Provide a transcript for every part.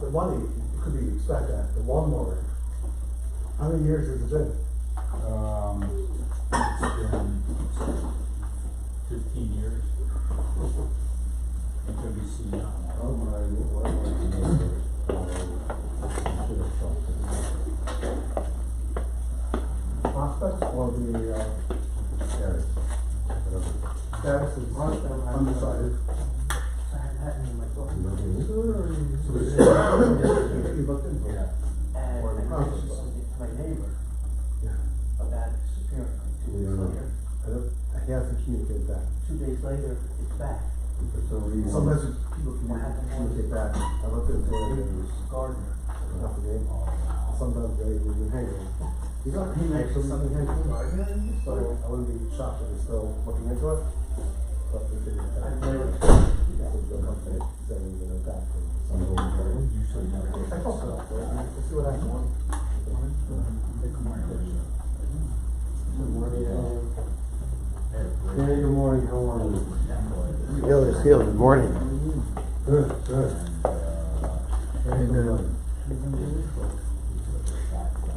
the money could be expected at the lawnmower. How many years has it been? It's been 15 years. It could be seen on that. Oh my, what am I doing? Prospects or the, Yes. status is undecided? You looked into it? Yeah. And Or the I mentioned prospect. something to my neighbor Yeah. about disappearing. 2 Yeah, days I know. later, He hasn't communicated back. 2 days later, it's back. For some reason. Sometimes people What happened was- communicate back. I looked into it and it was Gardener. not the name. Sometimes they even hang him. He's not He mentioned something to hanging. Gardener. So I wouldn't be shocked if he's still looking into it. But we could. I've never- Saying, you know, back from Some old guy. Usually never. I hope so. Let's see what happens. Good morning. Hey, Hey, good morning, how are you? Good morning. Good, good. Very good.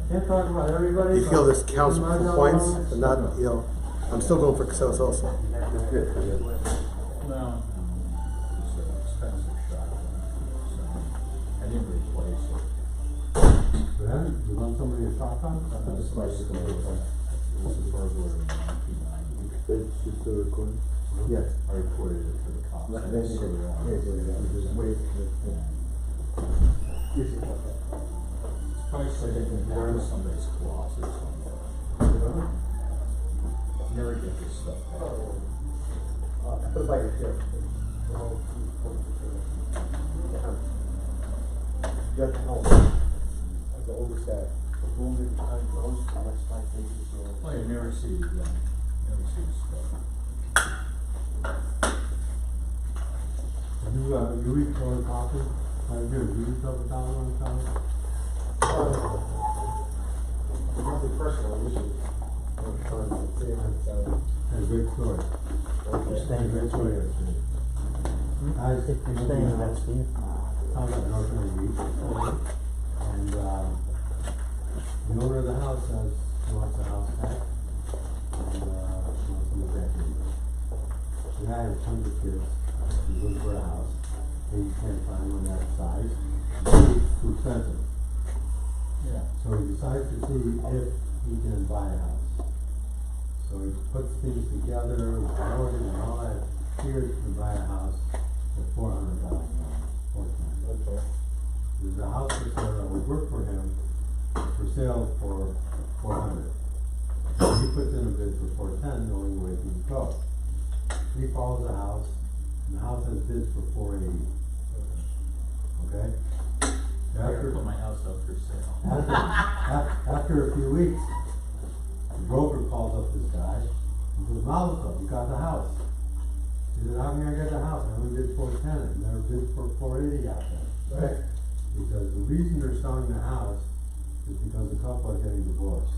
Can't talk about everybody. You feel this but- counts for points and not, you know, I'm still going for Casellas also. That's good. Well, it's an expensive shotgun, so I didn't replace it. Ben, you want somebody to talk on? This is a burglary in 1990. It's just a recording? Yes. I reported it to the cops. Let So me they see. wanted- Just wait. Probably said they can down somebody's closet somewhere. Never get this stuff back. Put it by your chair. Judge Holmes, like the oldest guy. Wounded behind those, the last 5 pages or. Well, you never see it again. Never see the stuff. You read for a copy? I do, you read for a copy on the copy? Nothing personal, usually. I'm trying to say it, A great story. Staying Great story. I was Staying in that Steve. I was at North End Beach, and, the owner of the house wants the house back, and, wants to move back in. The guy has tons of kids, he's looking for a house, and he can't find one that size, it's too expensive. Yeah. So he decides to see if he can buy a house. So he puts things together, with mortgage and all that, Kier to buy a house for $400,000. Okay. There's a house for sale that would work for him, for sale for $400. So he puts in a bid for $410, knowing where things go. He follows the house, and the house has bids for $480. Okay? I gotta put my house up for sale. After a few weeks, the broker calls up this guy, and says, Mazel, you got the house. He said, how can I get the house? I only bid $410, I never bid for $480 out there. Right. Because the reason they're selling the house is because the couple are getting divorced.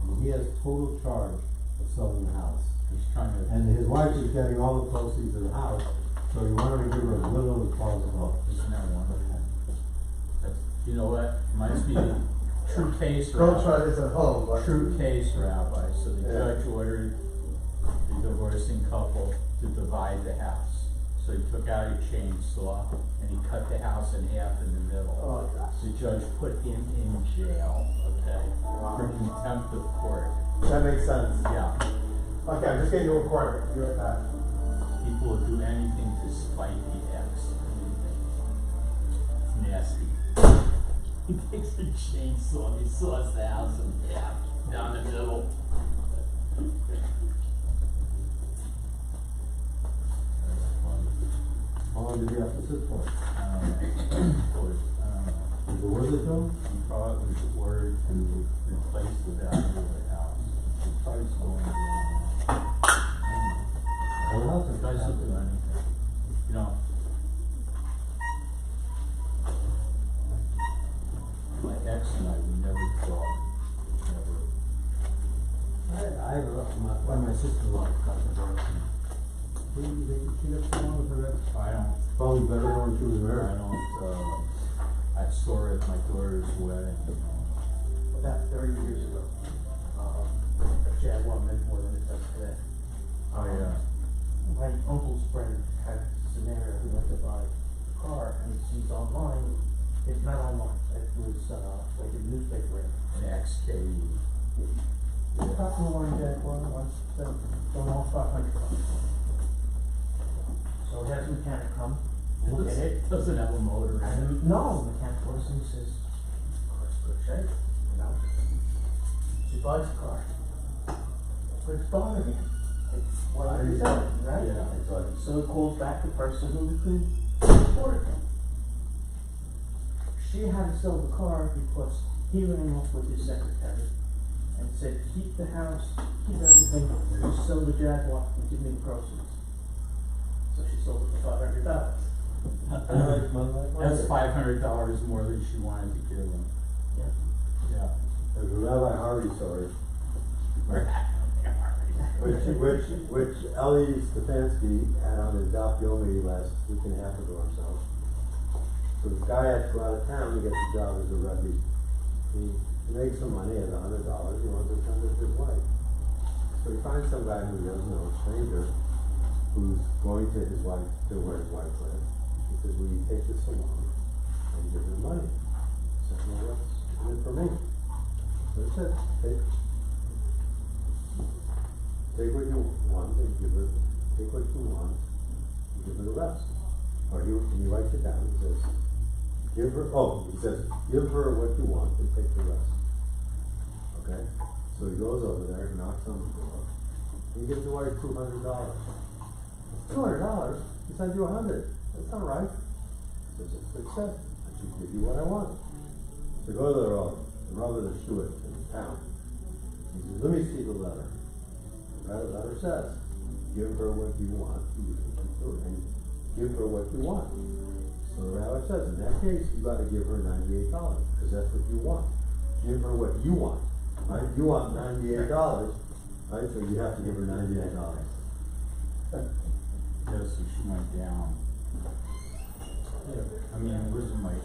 And he has total charge of selling the house. He's trying to. And his wife is getting all the proceeds of the house, so he wanted to give her as little as possible. Isn't that wonderful? That's, you know what, reminds me of true case. Don't try this at home, but. True case, Rabbi. So the Yeah. judge ordered the divorcing couple to divide the house. So he took out a chainsaw and he cut the house in half in the middle. Oh, gosh. The judge put him in jail, okay, for contempt of court. That makes sense. Yeah, Okay, I'm just getting your report. You're at that. people will do anything to spite the ex. It's nasty. He takes the chainsaw and he saws the house in half, down the middle. That's funny. How long did he have to sit for? I don't know. Is it worth it though? He probably was ordered to replace the value of the house. The price going down. What else The is price will do anything. You know. My ex and I, we never fought. Never. I have my sister-in-law got divorced. What do you think, she got someone with her ex? I don't. Probably better than when she was I married. don't. I saw it at my daughter's wedding, About 30 years ago, a Jaguar meant more than it does today. Oh, yeah. My uncle's friend had a scenario, he went to buy a car and he sees online, it's not online, it was like a newspaper ad. An XK. Top of the line Jaguar wants to don't off $500. So he has a mechanic come, look at it. Doesn't have a motor in it. And no, the mechanic goes and he says, car's in good shape, you know. She buys the car. But it's bothering him. It's what he said, right? Yeah. That's right. So it calls back the person who could support it. She had to sell the car because he ran off with his secretary and said, keep the house, keep everything, just sell the Jaguar and give me the proceeds. So she sold it for $500. That's $500 more than she wanted to give him. Yeah. Yeah. There's a Rabbi Harvey story, which Ellie Stefanski had on his Daf Yomi last week and a half ago or so. So this guy had to go out of town to get the job as a Rabbi. He makes some money at $100, he wants to send it to his wife. So he finds some guy who he doesn't know, a stranger, who's going to his wife, to where his wife lives. He says, will you take this along and give him money? He said, well, what's in it for me? So he said, take what you want and give her, take what you want and give her the rest. Or he writes it down, he says, give her what you want and take the rest. Okay? So he goes over there, knocks on the door, and he gives the wife $200. $200? He sent you $100. That's not right. He says, it's success. I should give you what I want. So go to the Rabbi the Shiur in town. He says, let me see the letter. The letter says, give her what you want, and give her what you want. So the rabbi says, in that case, you got to give her $98, because that's what you want. Give her what you want, right? You want $98, right? So you have to give her $98. Yeah, so she went down. Yeah. I mean, it wasn't my, to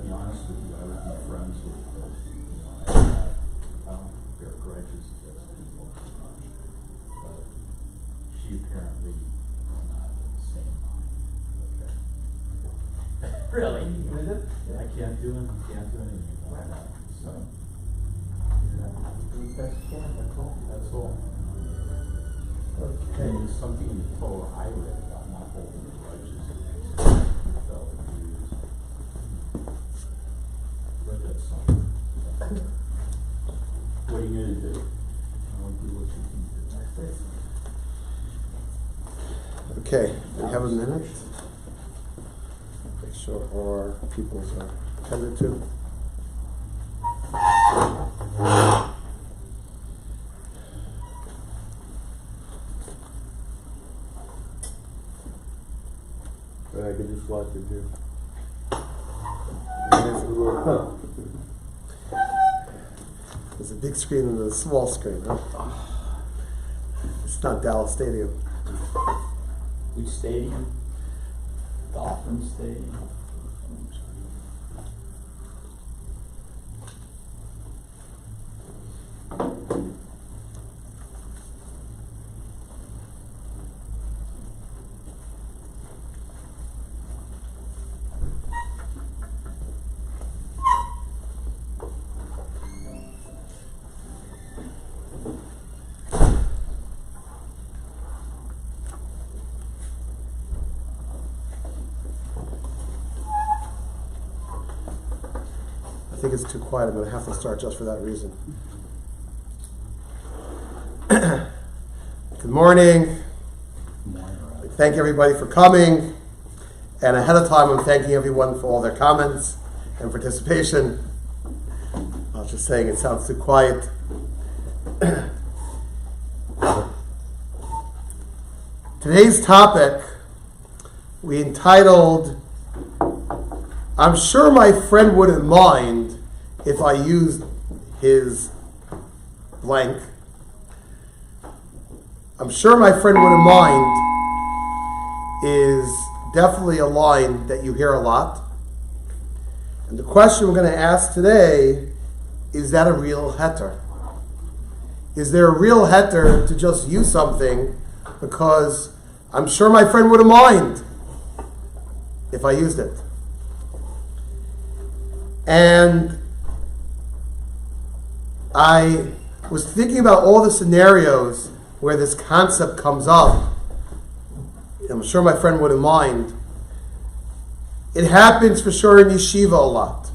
be honest with you, I would be friends with those people. I don't bear grudges against people too much. But she apparently was not of the same mind. Okay. Really? Is it? I can't do anything about that. So, yeah, Do the best you can, that's all. that's all. Okay. And it's something you told I read about not holding grudges against fellow Jews. Read that somewhere. What are you gonna do? Do what you can do. That's it. Okay, we have a minute. Make sure all our peoples are attended to. But I can just watch it too. There's a big screen and a small screen, huh? It's not Dallas Stadium. Which stadium? Dolphin Stadium. I think it's too quiet. I'm going to have to start just for that reason. Good morning. Thank everybody for coming. And ahead of time, I'm thanking everyone for all their comments and participation. I was just saying it sounds too quiet. Today's topic we entitled, I'm sure my friend wouldn't mind if I used his blank. I'm sure my friend wouldn't mind is definitely a line that you hear a lot. And the question we're going to ask today, is that a real heter? Is there a real heter to just use something because I'm sure my friend wouldn't mind if I used it? And I was thinking about all the scenarios where this concept comes up. I'm sure my friend wouldn't mind. It happens for sure in yeshiva a lot.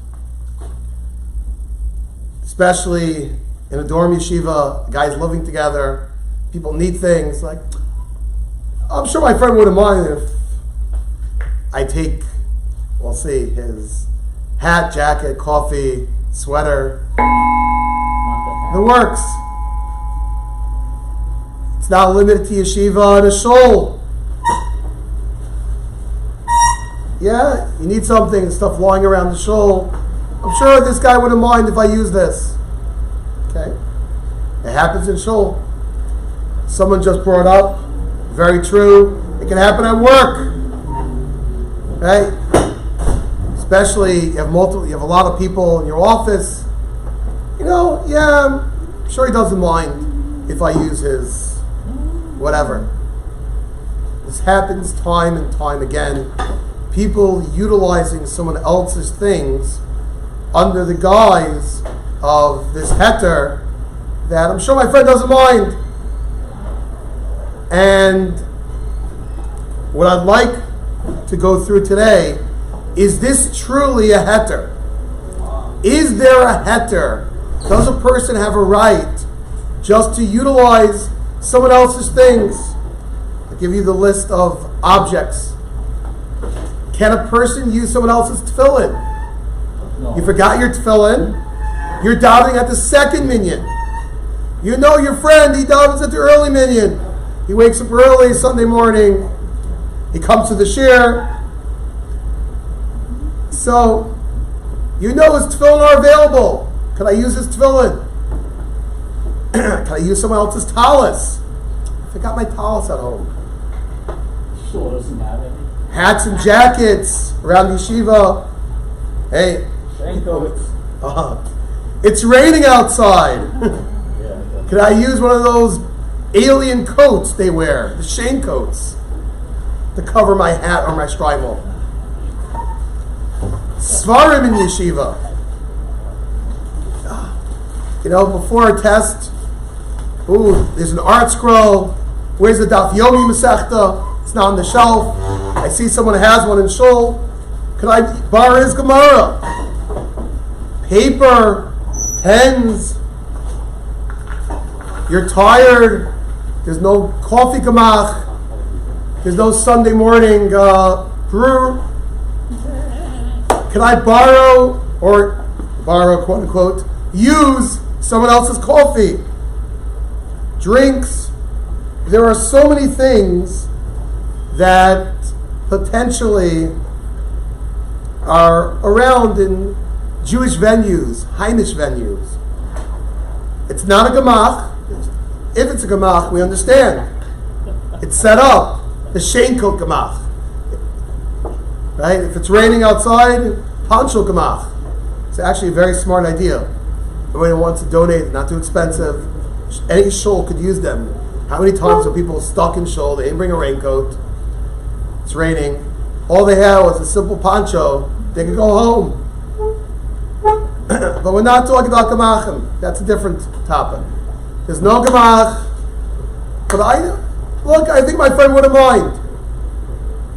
Especially in a dorm yeshiva, guys living together, people need things. Like, I'm sure my friend wouldn't mind if I take, we'll see, his hat, jacket, coffee, sweater, the works. It's not limited to yeshiva and a shul. Yeah, you need something, stuff lying around the shul. I'm sure this guy wouldn't mind if I use this. Okay? It happens in shul. Someone just brought up, very true, it can happen at work. Right? Especially, you have a lot of people in your office. I'm sure he doesn't mind if I use his whatever. This happens time and time again. People utilizing someone else's things under the guise of this heter that I'm sure my friend doesn't mind. And what I'd like to go through today is this truly a heter? Is there a heter? Does a person have a right just to utilize someone else's things? I'll give you the list of objects. Can a person use someone else's tefillin? No. You forgot your tefillin. You're davening at the second minyan. You know your friend, he davens at the early minyan. He wakes up early Sunday morning. He comes to the shiur. So, you know his tefillin are available. Can I use his tefillin? Can I use someone else's talis? I forgot my talis at home. Sure, doesn't matter. Hats and jackets around yeshiva. Hey, it's raining outside. Can I use one of those alien coats they wear, the Shane coats, to cover my hat or my shtrival? Svarim in yeshiva. Before a test, there's an art scroll. Where's the Daf Yomi Masechta? It's not on the shelf. I see someone has one in shul. Can I borrow his Gemara? Paper, pens. You're tired. There's no coffee gemach. There's no Sunday morning brew. Can I borrow, quote unquote, use someone else's coffee? Drinks. There are so many things that potentially are around in Jewish venues, Heinish venues. It's not a gemach. If it's a gemach, we understand. It's set up. The Sheinkel gemach. Right? If it's raining outside, Pancho gemach. It's actually a very smart idea. Everybody wants to donate, not too expensive. Any shul could use them. How many times are people stuck in shul? They didn't bring a raincoat. It's raining. All they had was a simple poncho. They could go home. But we're not talking about gemachim. That's a different topic. There's no gemach. But I think my friend wouldn't mind.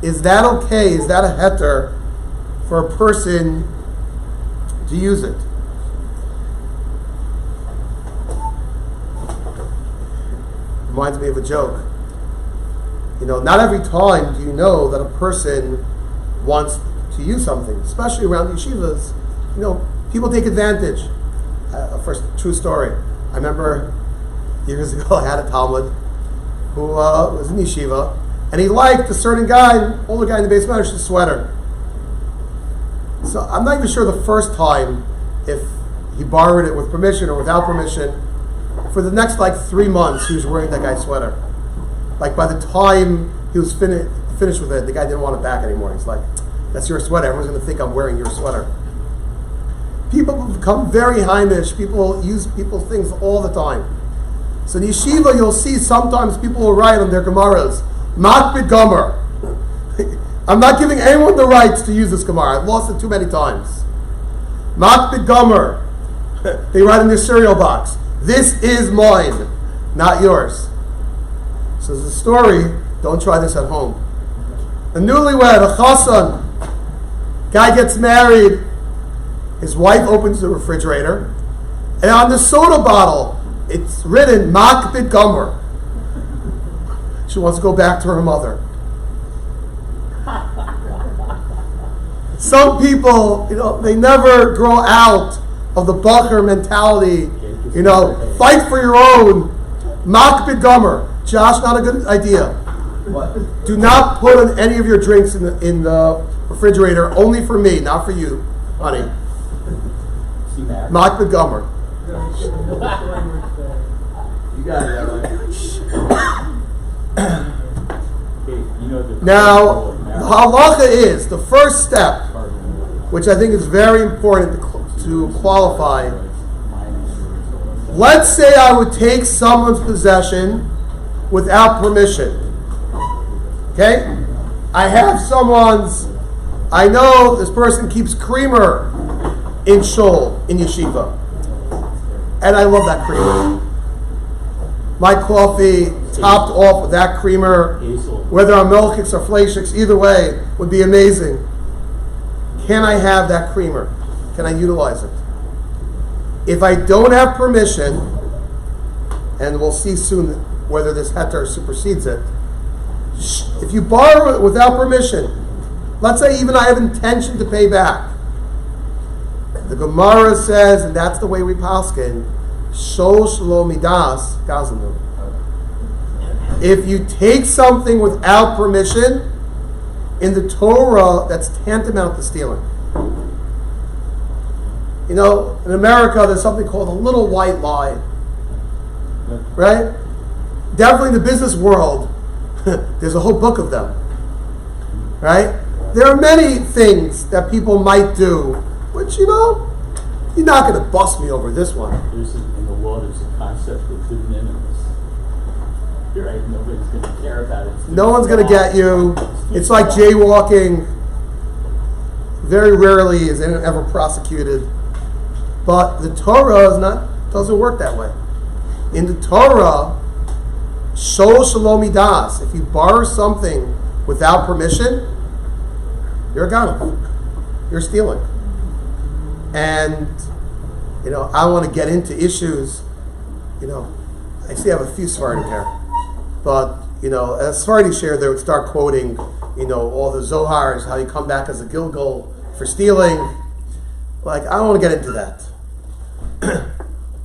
Is that okay? Is that a heter for a person to use it? Reminds me of a joke. Not every time do you know that a person wants to use something, especially around yeshivas. People take advantage. First, true story. I remember years ago I had a Talmud who was in yeshiva, and he liked a certain guy, older guy in the base manager's sweater. So I'm not even sure the first time if he borrowed it with permission or without permission. For the next 3 months, he was wearing that guy's sweater. By the time he was finished with it, the guy didn't want it back anymore. He's like, "That's your sweater. Everyone's going to think I'm wearing your sweater." People become very heimish. People use people's things all the time. So in yeshiva, you'll see sometimes people will write on their Gemaras, Makbid Gomer. I'm not giving anyone the rights to use this Gemara. I've lost it too many times. Makbid Gomer. They write in their cereal box, this is mine, not yours. So there's a story, don't try this at home. A newlywed, a chassan, guy gets married, his wife opens the refrigerator, and on the soda bottle, it's written, Makbid Gomer. She wants to go back to her mother. Some people, they never grow out of the Bacher mentality. Fight for your own. Makbid Gomer. Josh, not a good idea. What? Do not put on any of your drinks in the refrigerator, only for me, not for you, honey. See that? Makbid Gomer. You got it, Rabbi. Now, the halacha is the first step, which I think is very important to qualify. Let's say I would take someone's possession without permission. Okay? I have I know this person keeps creamer in shul, in yeshiva. And I love that creamer. My coffee topped off with that creamer, whether I'm milchiks or fleishiks, either way, would be amazing. Can I have that creamer? Can I utilize it? If I don't have permission, and we'll see soon whether this heter supersedes it, if you borrow it without permission, let's say even I have intention to pay back, the Gemara says, and that's the way we paskin, Shol Shelo Midas Gazanu. If you take something without permission, in the Torah, that's tantamount to stealing. In America, there's something called a little white lie. Right? Definitely in the business world, there's a whole book of them. Right? There are many things that people might do, which, you're not going to bust me over this one. In the law, there's a concept of de minimis. Right? Nobody's going to care about it. No one's going to get you. It's like jaywalking. Very rarely is anyone ever prosecuted. But the Torah doesn't work that way. In the Torah, Shol Shelo Midas, if you borrow something without permission, you're a ganav. You're stealing. And, I want to get into issues, I see I have a few Sephardim here. But, as Sephardi share, they would start quoting, all the Zohars, how you come back as a Gilgal for stealing. Like, I don't want to get into that.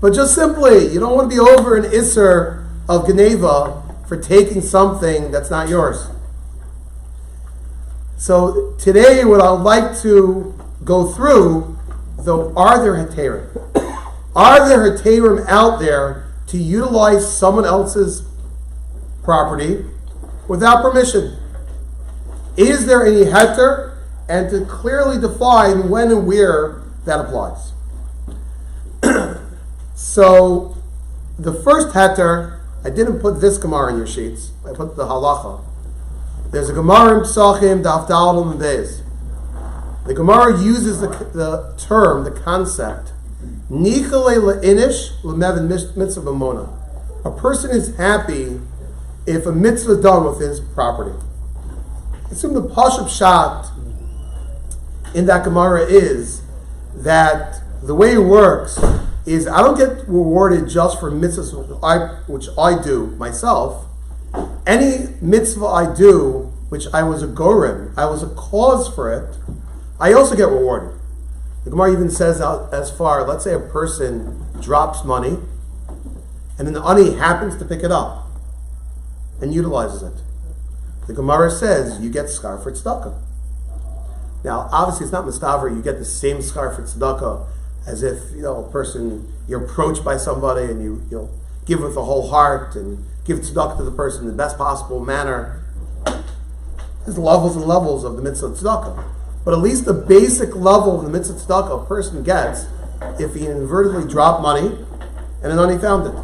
But just simply, you don't want to be over an Isser of Geneva for taking something that's not yours. So today, what I'd like to go through, though, are there heterim? Are there heterim out there to utilize someone else's property without permission? Is there any heter? And to clearly define when and where that applies. So, the first heter, I didn't put this Gemara in your sheets. I put the halacha. There's a Gemara in Pesachim, Daf Daled and Beis. The Gemara uses the term, the concept, Nichale le'inish le'mevin mitzvah b'mona. A person is happy if a mitzvah is done with his property. Assume the Pashup Shat in that Gemara is that the way it works is I don't get rewarded just for mitzvahs which I do myself. Any mitzvah I do, which I was a gorim, I was a cause for it, I also get rewarded. The Gemara even says as far, let's say a person drops money, and then the ani happens to pick it up and utilizes it. The Gemara says you get schar for tzedakah. Now, obviously, it's not mistaver. You get the same schar for tzedakah as if a person, you're approached by somebody and you'll give with the whole heart and give tzedakah to the person in the best possible manner. There's levels and levels of the mitzvah tzedakah. But at least the basic level of the mitzvah tzedakah a person gets if he inadvertently dropped money and then he found it.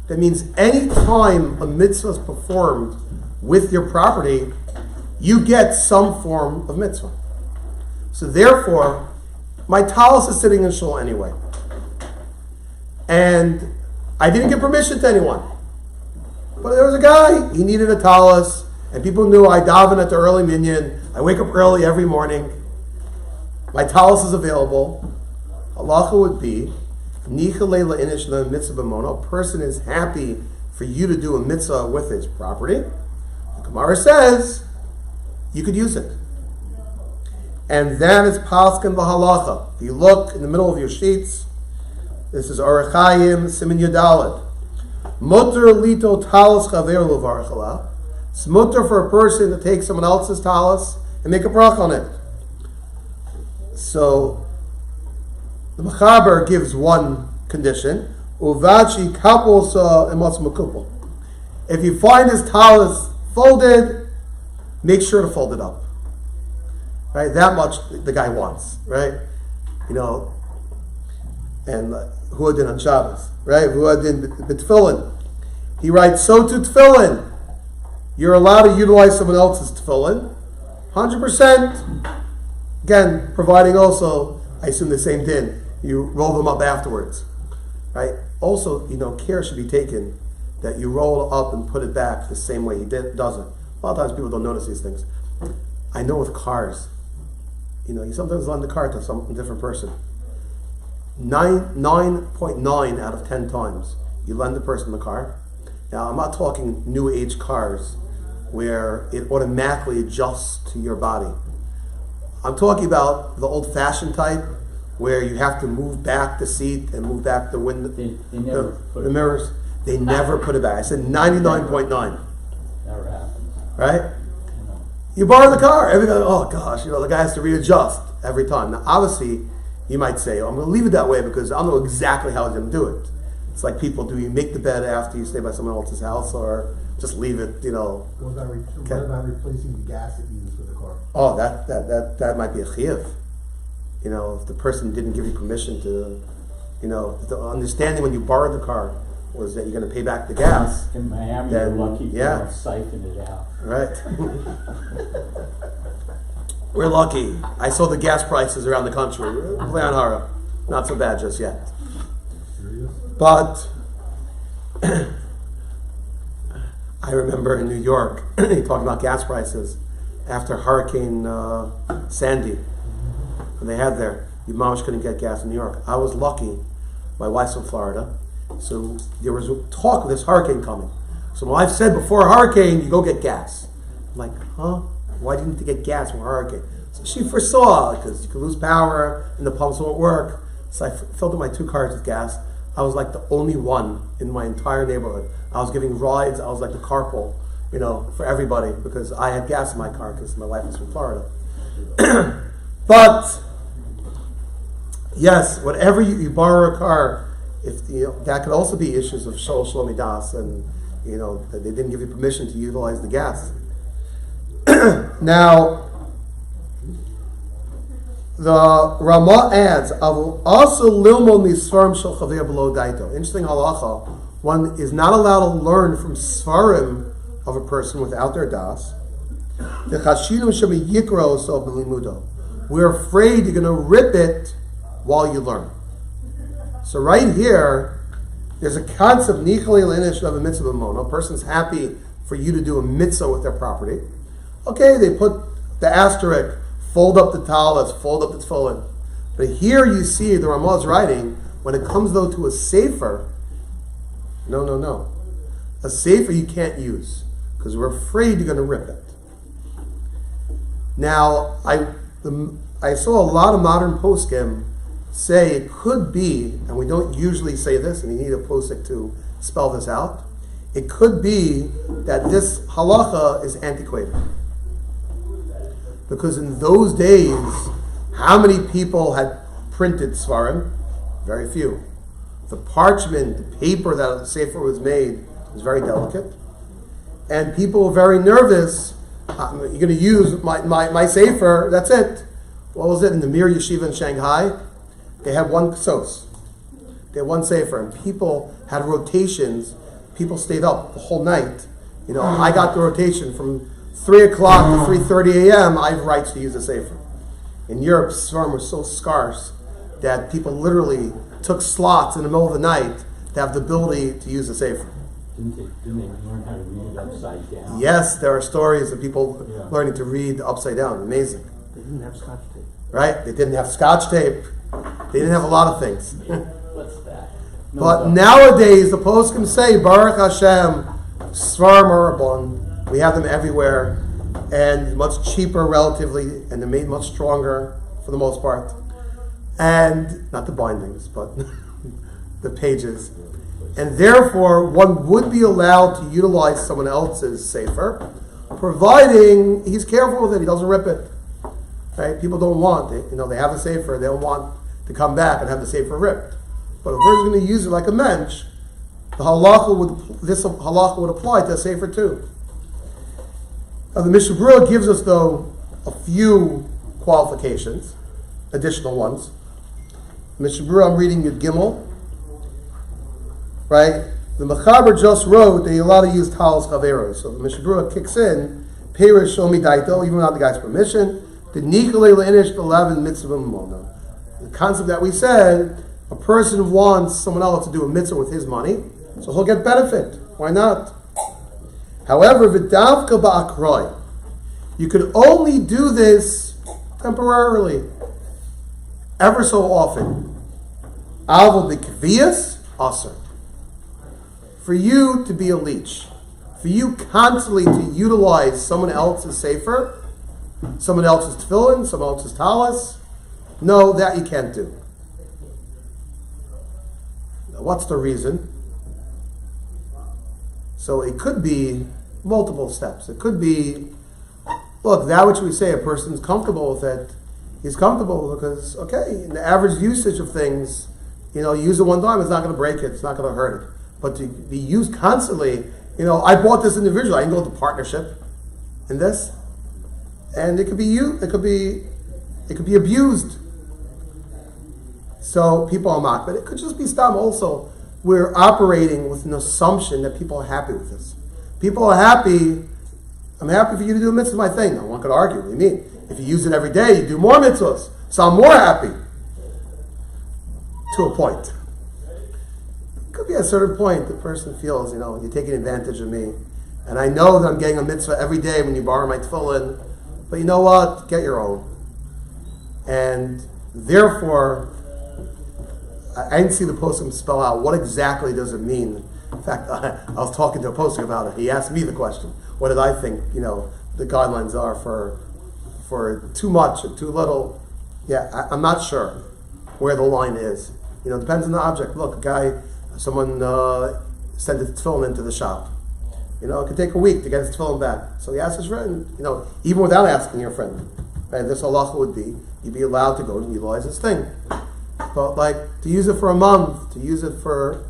That means any time a mitzvah is performed with your property, you get some form of mitzvah. So therefore, my talus is sitting in shul anyway. And I didn't give permission to anyone. But there was a guy, he needed a talus, and people knew I daven at the early minyan. I wake up early every morning. My talus is available. Halacha would be, a person is happy for you to do a mitzvah with his property. The Gemara says you could use it. And that is paskin v'halacha. If you look in the middle of your sheets, this is Orach Chaim Siman Yudalad. Mutter lito talis chaver levarchala. It's mutter for a person to take someone else's talis and make a brach on it. So the Mechaber gives one condition. Uvachi kapolsa emas makupol. If you find his talis folded, make sure to fold it up. Right? That much the guy wants. Right? You know, and Huadin on Shabbos. Right? Huadin b'tefillin. He writes, so to tefillin. You're allowed to utilize someone else's tefillin. 100%. Again, providing also, I assume the same din. You roll them up afterwards. Right? Also, care should be taken that you roll it up and put it back the same way he does it. A lot of times people don't notice these things. I know with cars, you sometimes lend the car to some different person. 9.9 out of 10 times you lend the person the car. Now, I'm not talking new age cars where it automatically adjusts to your body. I'm talking about the old fashioned type where you have to move back the seat and move back the window, the mirrors. They never put it back. I said 99.9. Never happens. Right? You borrow the car. Everybody, oh gosh, the guy has to readjust every time. Now, obviously, you might say, I'm going to leave it that way because I don't know exactly how he's going to do it. It's like people, do you make the bed after you stay by someone else's house or just leave it, What about replacing the gas that you use for the car? Oh, that might be a chiyuv. If the person didn't give you permission to, the understanding when you borrowed the car was that you're going to pay back the gas. In Miami, then, you're lucky to siphon it out. Right. We're lucky. I saw the gas prices around the country. Play on Hara. Not so bad just yet. But I remember in New York, talking about gas prices after Hurricane Sandy. And they had there, you moms couldn't get gas in New York. I was lucky. My wife's from Florida. So there was talk of this hurricane coming. So my wife said, before a hurricane, you go get gas. I'm like, huh? Why didn't you get gas for a hurricane? So she foresaw, because you could lose power and the pumps won't work. So I filled up my 2 cars with gas. I was like the only one in my entire neighborhood. I was giving rides. I was like the carpool, for everybody because I had gas in my car because my wife was from Florida. But yes, whatever you borrow a car, if that could also be issues of shol shlomi das, and that they didn't give you permission to utilize the gas. Now, the Ramah adds, also lilmo misfarim shel chaver below daito. Interesting halacha. One is not allowed to learn from svarim of a person without their das. The chashinu shebe yikro so b'limudo. We're afraid you're going to rip it while you learn. So right here, there's a concept, nichali l'inish of a mitzvah mono. A person's happy for you to do a mitzvah with their property. Okay, they put the asterisk, fold up the talis, fold up the tefillin. But here you see the Ramah's writing, when it comes though to a sefer, no. A sefer you can't use, because we're afraid you're going to rip it. Now, I saw a lot of modern poskim say it could be, and we don't usually say this, and you need a posik to spell this out, it could be that this halacha is antiquated. Because in those days, how many people had printed svarim? Very few. The parchment, the paper that the sefer was made was very delicate. And people were very nervous. You're going to use my sefer, that's it. What was it in the Mir Yeshiva in Shanghai? They had one sos. They had one sefer, and people had rotations. People stayed up the whole night. I got the rotation from 3 o'clock to 3:30 a.m. I have rights to use the sefer. In Europe, Svarim was so scarce that people literally took slots in the middle of the night to have the ability to use the sefer. Didn't they learn how to read it upside down? Yes, there are stories of people learning to read upside down. Amazing. They didn't have scotch tape. Right? They didn't have scotch tape. They didn't have a lot of things. What's that? No, But nowadays, the poskim say, Baruch Hashem, Svarim Arabon. We have them everywhere, and much cheaper relatively, and they're made much stronger for the most part. And, not the bindings, but the pages. And therefore, one would be allowed to utilize someone else's sefer, providing he's careful with it, he doesn't rip it. Right? People don't want it. They have a sefer, they don't want to come back and have the sefer ripped. But if a person's going to use it like a mensch, this halacha would apply to a sefer too. Now the Mishnah Berurah gives us, though, a few qualifications, additional ones. Mishnah Berurah, I'm reading Yud Gimel. Right? The Mechaber just wrote that you're allowed to use talis chaveros. So the Mishnah Berurah kicks in, Perish Shomi Daito, even without the guy's permission. The Nikolay Le'inish 11 mitzvah mono. The concept that we said, a person wants someone else to do a mitzvah with his money, so he'll get benefit. Why not? However, v'davka ba'akroi, you could only do this temporarily, ever so often. Avol b'kviyas aser. For you to be a leech, for you constantly to utilize someone else's sefer, someone else's tefillin, someone else's talis, no, that you can't do. Now, what's the reason? So it could be multiple steps. It could be, look, that which we say a person's comfortable with it, he's comfortable because, okay, in the average usage of things, use it one time, it's not going to break it, it's not going to hurt it. But to be used constantly, I bought this individual, I can go into partnership in this, and it could be used, it could be abused. So people are mocked, but it could just be stam also. We're operating with an assumption that people are happy with this. People are happy. I'm happy for you to do a mitzvah, my thing. No one could argue. What do you mean? If you use it every day, you do more mitzvahs. So I'm more happy. To a point. It could be at a certain point the person feels, you're taking advantage of me. And I know that I'm getting a mitzvah every day when you borrow my tefillin. But you know what? Get your own. And therefore, I didn't see the posting spell out what exactly does it mean. In fact, I was talking to a posting about it. He asked me the question. What did I think, the guidelines are for too much or too little? Yeah, I'm not sure where the line is. It depends on the object. Look, someone sent his tefillin into the shop. It could take a week to get his tefillin back. So he asked his friend, even without asking your friend. Right, this halacha would be, you'd be allowed to go and utilize this thing. But to use it for a month, to use it for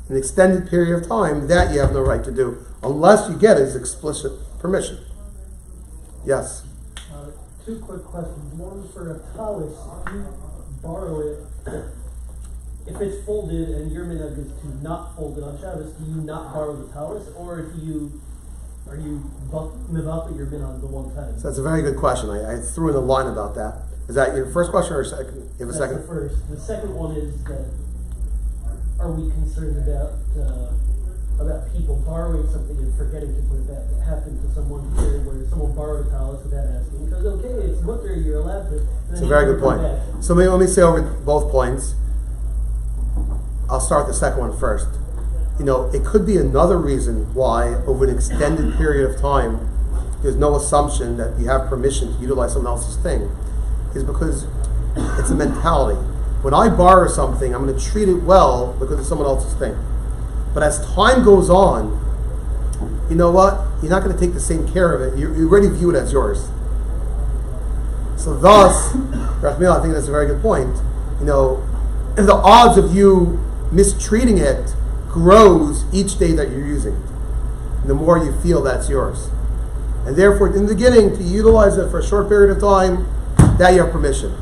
an extended period of time, that you have no right to do, unless you get his explicit permission. Yes? Two quick questions. One for a talis. If you borrow it, if it's folded and your minhag is to not fold it on Shabbos, do you not borrow the talis? Or are you mivapa your minhag the one time? So that's a very good question. I threw in a line about that. Is that your first question or second? You have a second? That's the first. The second one is that, are we concerned about people borrowing something and forgetting to put it back? It happened to someone here where someone borrowed talis without asking. Because okay, it's mutter, you're allowed to. It's a very good point. So let me say over both points. I'll start the second one first. It could be another reason why over an extended period of time there's no assumption that you have permission to utilize someone else's thing, is because it's a mentality. When I borrow something, I'm going to treat it well because it's someone else's thing. But as time goes on, you know what? You're not going to take the same care of it. You already view it as yours. So thus, Rabbi, I think that's a very good point. And the odds of you mistreating it grows each day that you're using it. And the more you feel that's yours. And therefore, in the beginning, to utilize it for a short period of time, that you have permission.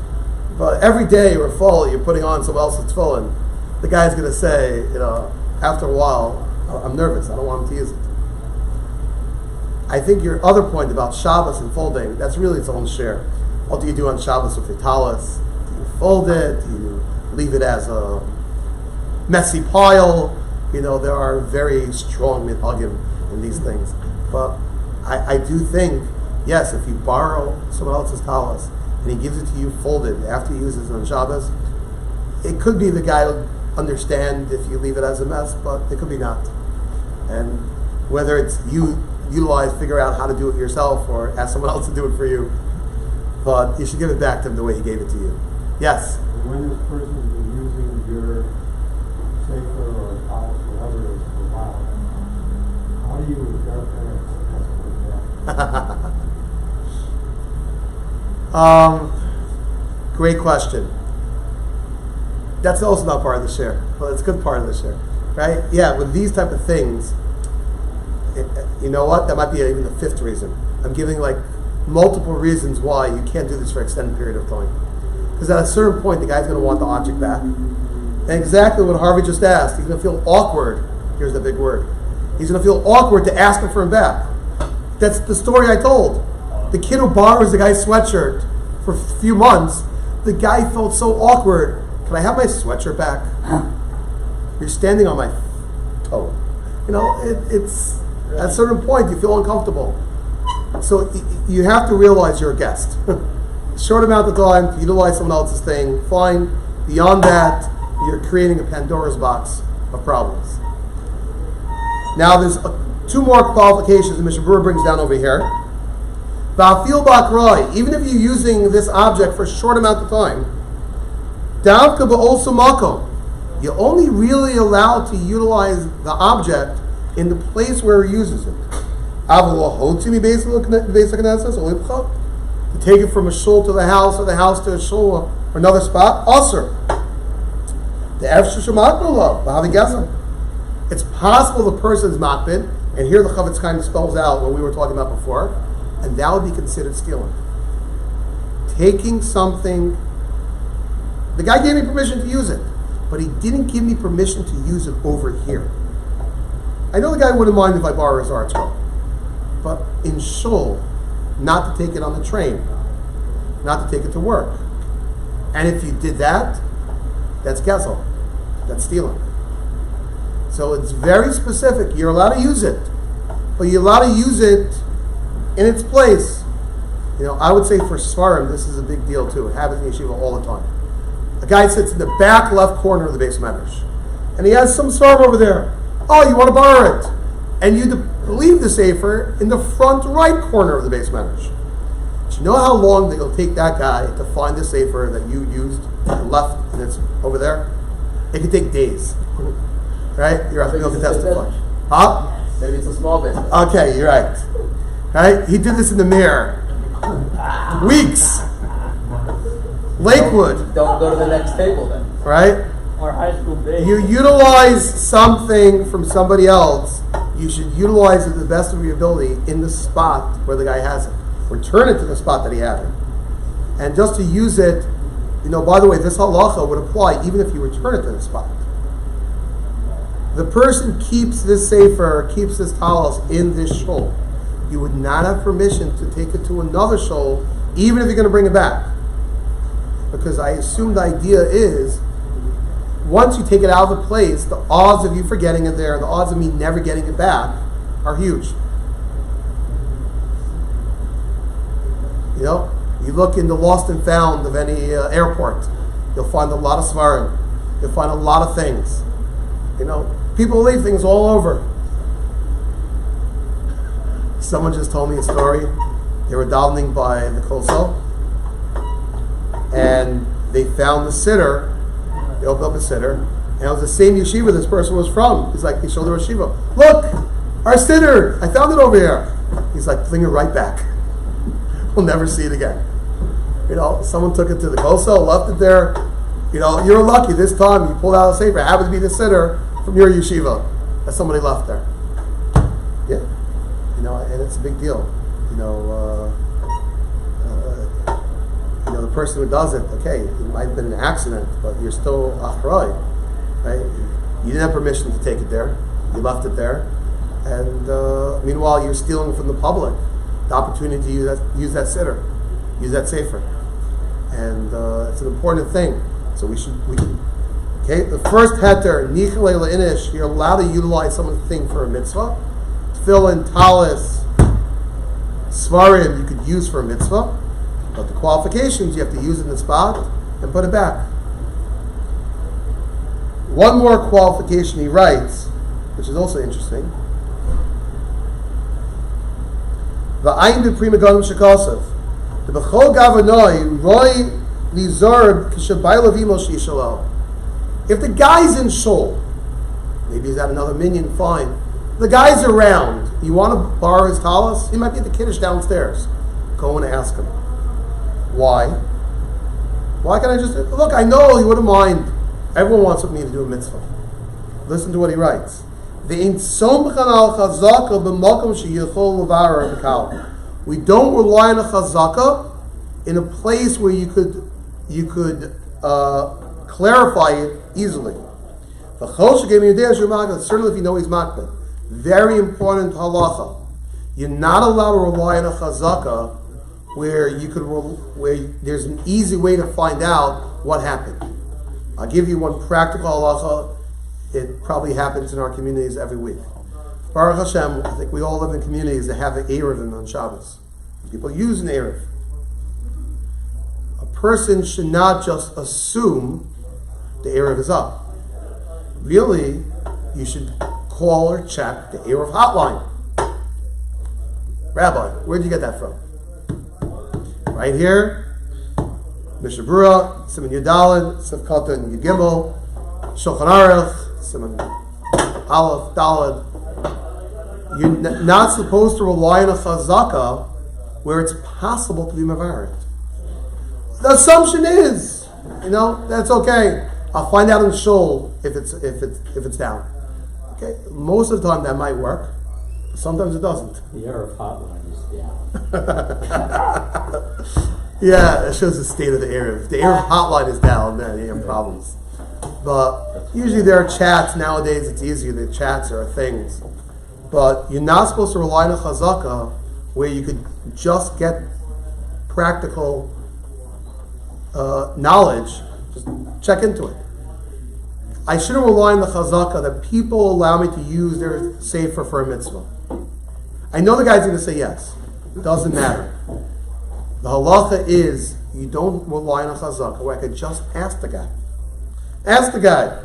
But every day you're full, you're putting on someone else's tefillin, the guy's going to say, after a while, I'm nervous, I don't want him to use it. I think your other point about Shabbos and folding, that's really its own share. What do you do on Shabbos with your talis? Do you fold it? Do you leave it as a messy pile? There are very strong minhagim in these things. But I do think, yes, if you borrow someone else's talis and he gives it to you folded after he uses it on Shabbos, it could be the guy will understand if you leave it as a mess, but it could be not. And whether it's you figure out how to do it yourself or ask someone else to do it for you, but you should give it back to him the way he gave it to you. Yes? When this person has been using your safer or house, whatever it is, for a while, how do you verify that? Great question. That's also not part of the share. Well, it's a good part of the share, right? Yeah, with these type of things, you know what? That might be even the fifth reason. I'm giving multiple reasons why you can't do this for an extended period of time. Because at a certain point, the guy's going to want the object back. And exactly what Harvey just asked, he's going to feel awkward. Here's the big word. He's going to feel awkward to ask him for him back. That's the story I told. The kid who borrows the guy's sweatshirt for a few months, the guy felt so awkward. Can I have my sweatshirt back? You're standing on my toe. It's at a certain point you feel uncomfortable. So you have to realize you're a guest. Short amount of time to utilize someone else's thing, fine. Beyond that, you're creating a Pandora's box of problems. Now there's two more qualifications that Mr. Brewer brings down over here. Ba'afil ba'akroi, even if you're using this object for a short amount of time, davka ba'olso makom, you're only really allowed to utilize the object in the place where he uses it. To take it from a shul to the house, or the house to a shul, or another spot, also. It's possible the person's makbid, and here the Chavetz kind of spells out what we were talking about before, and that would be considered stealing. Taking something, the guy gave me permission to use it, but he didn't give me permission to use it over here. I know the guy wouldn't mind if I borrow his article, but in shul, not to take it on the train, not to take it to work. And if you did that, that's gezel, that's stealing. So it's very specific. You're allowed to use it, but you're allowed to use it in its place. I would say for Svarim, this is a big deal too. It happens in yeshiva all the time. A guy sits in the back left corner of the base medrash, and he has some Svarim over there. Oh, you want to borrow it? And you leave the sefer in the front right corner of the base medrash. Do you know how long it'll take that guy to find the sefer that you used and left and it's over there? It could take days. Right? You're asking to testify. Huh? Maybe it's a small business. Okay, you're right. Right? He did this in the mirror. Weeks. Lakewood. Don't go to the next table then. Right? Or high school days. You utilize something from somebody else, you should utilize it to the best of your ability in the spot where the guy has it. Return it to the spot that he had it. And just to use it, by the way, this halacha would apply even if you return it to the spot. The person keeps this sefer, keeps this talis in this shul. You would not have permission to take it to another shul, even if you're going to bring it back. Because I assume the idea is, once you take it out of the place, the odds of you forgetting it there, the odds of me never getting it back, are huge. You look in the lost and found of any airport, you'll find a lot of svarim. You'll find a lot of things. People leave things all over. Someone just told me a story. They were davening by the kosel, and they found the sitter. They opened up a sitter, and it was the same yeshiva this person was from. He's like, he showed the yeshiva. Look, our sitter. I found it over here. He's like, fling it right back. We'll never see it again. Someone took it to the kosel, left it there. You're lucky this time you pulled out a sefer. It happens to be the sitter from your yeshiva that somebody left there. Yeah, and it's a big deal. the person who does it, okay, it might have been an accident, but you're still achroi, right? You didn't have permission to take it there. You left it there. And meanwhile, you're stealing from the public the opportunity to use that sitter, use that sefer. And it's an important thing. So we can, okay, the first heter, nichalei le'inish, you're allowed to utilize someone's thing for a mitzvah. Tefillin, talis, svarim, you could use for a mitzvah. But the qualifications, you have to use it in the spot and put it back. One more qualification he writes, which is also interesting. V'ayin b'prima gadim shekosov. The b'chol gavanoi roi lizorb k'shabai levimo sheishalo. If the guy's in shul, maybe he's at another minyan, fine. The guy's around. You want to borrow his talis? He might be at the kiddush downstairs. Go and ask him. Why? Why can't I just look? I know he wouldn't mind. Everyone wants with me to do a mitzvah. Listen to what he writes. We don't rely on a chazaka in a place where you could clarify it easily. Certainly if you know he's makbid. Very important halacha. You're not allowed to rely on a chazaka where there's an easy way to find out what happened. I'll give you one practical halacha. It probably happens in our communities every week. Baruch Hashem, I think we all live in communities that have an Erev on Shabbos. People use an Erev. A person should not just assume the Erev is up. Really, you should call or check the Erev hotline. Rabbi, where'd you get that from? Right here, Mishnah Berurah, Siman Yudalid, Sefkata and Yudgimel, Shulchan Aruch, Siman Aleph, Daled. You're not supposed to rely on a chazaka where it's possible to be mavarit. The assumption is, that's okay. I'll find out in shul if it's down. Okay, most of the time that might work. Sometimes it doesn't. The Erev hotline is down. Yeah, it shows the state of the Erev. If the Erev hotline is down, then you have problems. But usually there are chats nowadays. It's easier. The chats are things. But you're not supposed to rely on a chazaka where you could just get practical knowledge. Just check into it. I shouldn't rely on the chazaka that people allow me to use their sefer for a mitzvah. I know the guy's going to say yes. It doesn't matter. The halacha is you don't rely on a chazaka where I could just ask the guy. Ask the guy.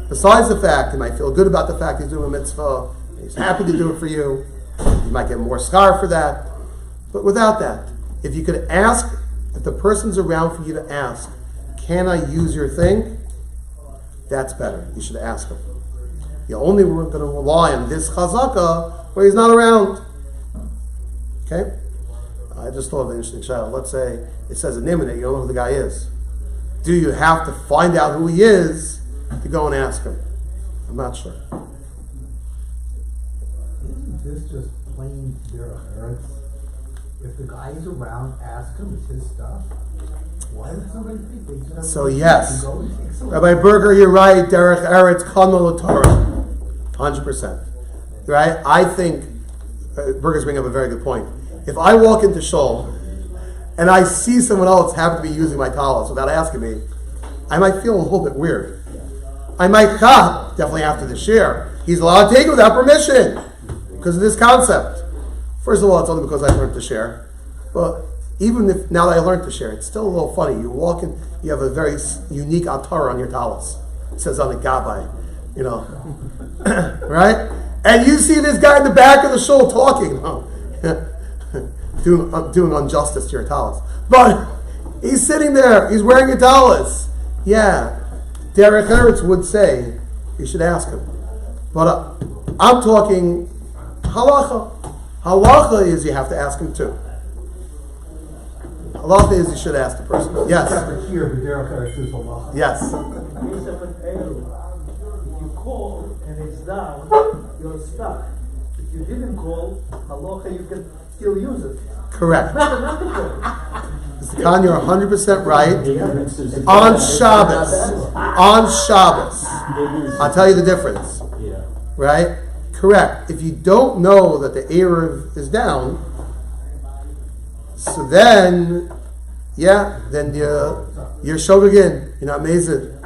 Besides the fact, he might feel good about the fact he's doing a mitzvah. He's happy to do it for you. You might get more schar for that. But without that, if you could ask, if the person's around for you to ask, can I use your thing? That's better. You should ask him. You're only going to rely on this chazaka where he's not around. Okay? I just thought of an interesting child. Let's say it says a name in it, you don't know who the guy is. Do you have to find out who he is to go and ask him? I'm not sure. Isn't this just plain derech eretz? If the guy is around, ask him. It's his stuff. Why would somebody think they just have So to yes, go and take some? Rabbi Berger, you're right. Derech eretz kanal Torah, 100%. Right? I think Berger's bringing up a very good point. If I walk into shul and I see someone else happen to be using my talis without asking me, I might feel a little bit weird. I might definitely after the shiur. He's allowed to take it without permission because of this concept. First of all, it's only because I learned the shiur. But even if now that I learned the shiur, it's still a little funny. You walk in, you have a very unique atar on your talis. It says on the gabai, right? And you see this guy in the back of the shul talking. Doing injustice to your talis. But he's sitting there, he's wearing a talis. Yeah, derech eretz would say you should ask him. But I'm talking halacha. Halacha is you have to ask him too. Halacha is you should ask the person. Yes. Here, the derech eretz is halacha. Yes. If you call and it's down, you're stuck. If you didn't call, halacha, you can still use it. Correct. Not the call. Mr. Khan, you're 100% right. Ignorance is On Shabbos. On Shabbos. I'll tell you the difference. Yeah. Right? Correct. If you don't know that the Erev is down, so then, then you're shogegin. You're not mazid.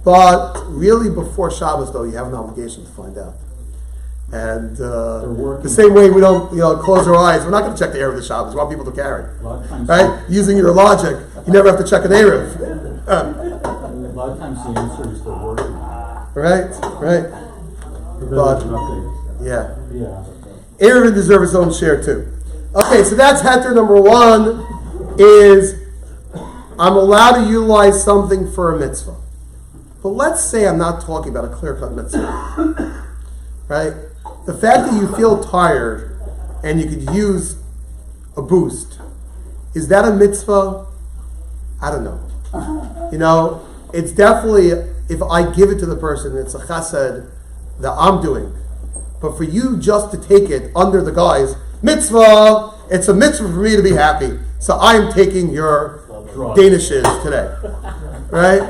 But really, before Shabbos, though, you have an obligation to find out. And the same way we don't, close our eyes. We're not going to check the Erev of the Shabbos. We want people to carry. A lot of times, Right? Using your logic, you never have to check an Erev. a lot of times the answer is they're working. Right? But, yeah. Yeah. Erev deserves its own share too. Okay, so that's heter number one, is I'm allowed to utilize something for a mitzvah. But let's say I'm not talking about a clear-cut mitzvah. Right? The fact that you feel tired and you could use a boost, is that a mitzvah? I don't know. It's definitely, if I give it to the person, it's a chesed that I'm doing. But for you just to take it under the guise, mitzvah, it's a mitzvah for me to be happy. So I'm taking your danishes today. Right?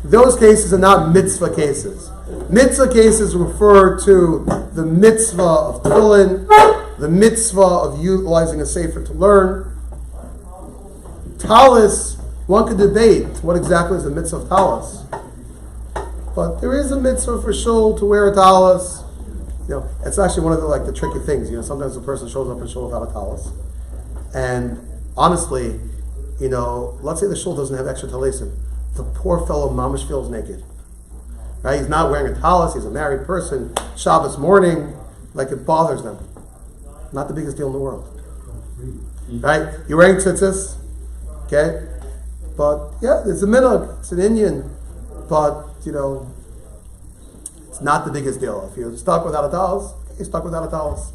Those cases are not mitzvah cases. Mitzvah cases refer to the mitzvah of tefillin, the mitzvah of utilizing a sefer to learn. Talis, one could debate what exactly is the mitzvah of talis. But there is a mitzvah for shul to wear a talis. It's actually one of the tricky things. Sometimes a person shows up in shul without a talis. And honestly, let's say the shul doesn't have extra talisim. The poor fellow mamish feels naked. Right? He's not wearing a talis, he's a married person, Shabbos morning, it bothers them. Not the biggest deal in the world. Right? You're wearing tzitzis, okay? But it's a minhag, it's an Indian, but it's not the biggest deal. If you're stuck without a talis, you're stuck without a talis.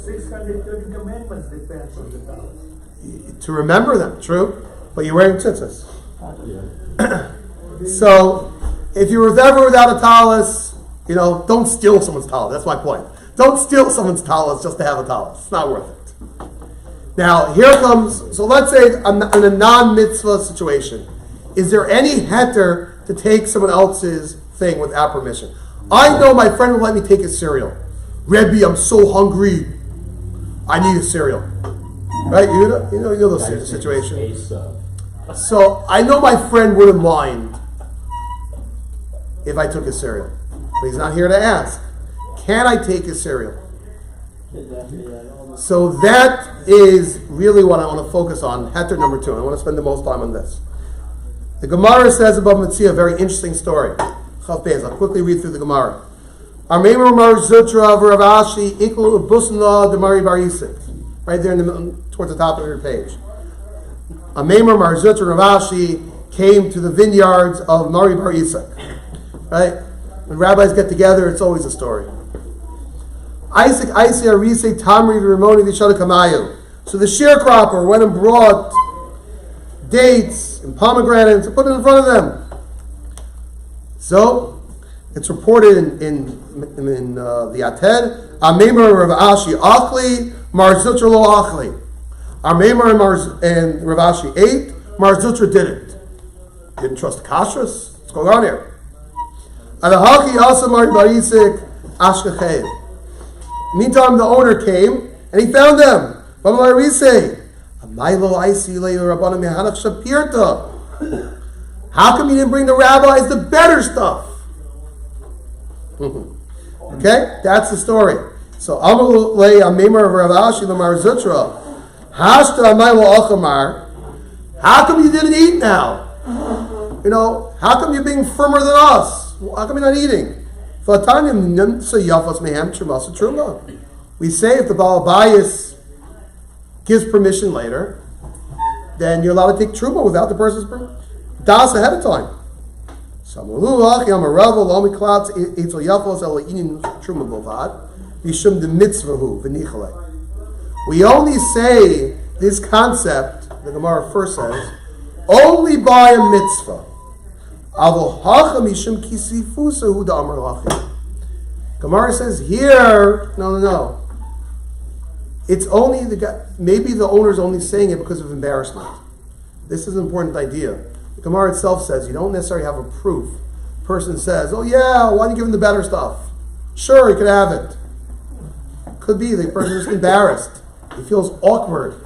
630 commandments depends on the talis. To remember them, true, but you're wearing tzitzis. Yeah. So, if you're ever without a talis, don't steal someone's talis. That's my point. Don't steal someone's talis just to have a talis. It's not worth it. Now, here comes, so let's say I'm in a non-mitzvah situation. Is there any heter to take someone else's thing without permission? I know my friend will let me take his cereal. Rabbi, I'm so hungry. I need a cereal. Right? You know the situation. So I know my friend wouldn't mind if I took his cereal. But he's not here to ask. Can I take his cereal? So that is really what I want to focus on, heter number 2. I want to spend the most time on this. The Gemara says above Metzia a very interesting story. I'll quickly read through the Gemara. Armeimer Mar Zutra of Rav Ashi equal to Busna de Mari Bar Yisik. Right there in the middle, towards the top of your page. Armeimer Mar Zutra Rav Ashi came to the vineyards of Mari Bar Yisik. Right? When rabbis get together, it's always a story. Isaac Isai Arise Tamri Ramoni Vishada Kamayu. So the sharecropper went and brought dates and pomegranates and put it in front of them. So it's reported in the Ated, Amemar Rav Ashi Achli, Mar Zutra Lo Achli. Amemar and Rav Ashi ate, Mar Zutra didn't. Didn't trust the kashrus. What's going on here? Adahachi Asa Mar Barisik Ashkachev. Meantime, the owner came and he found them. How come you didn't bring the rabbis the better stuff? Okay, that's the story. So Amalei Amemar of Rav Ashi Lamar Zutra. Hashta Amaylo Achamar. How come you didn't eat now? How come you're being firmer than us? How come you're not eating? We say if the Baal Bayis gives permission later, then you're allowed to take truma without the person's permission. Das ahead of time. We only say this concept, the Gemara first says, only by a mitzvah. Gemara says here, no. It's only the guy, maybe the owner's only saying it because of embarrassment. This is an important idea. The Gemara itself says you don't necessarily have a proof. Person says, oh yeah, why don't you give him the better stuff? Sure, he could have it. Could be the person is embarrassed. He feels awkward.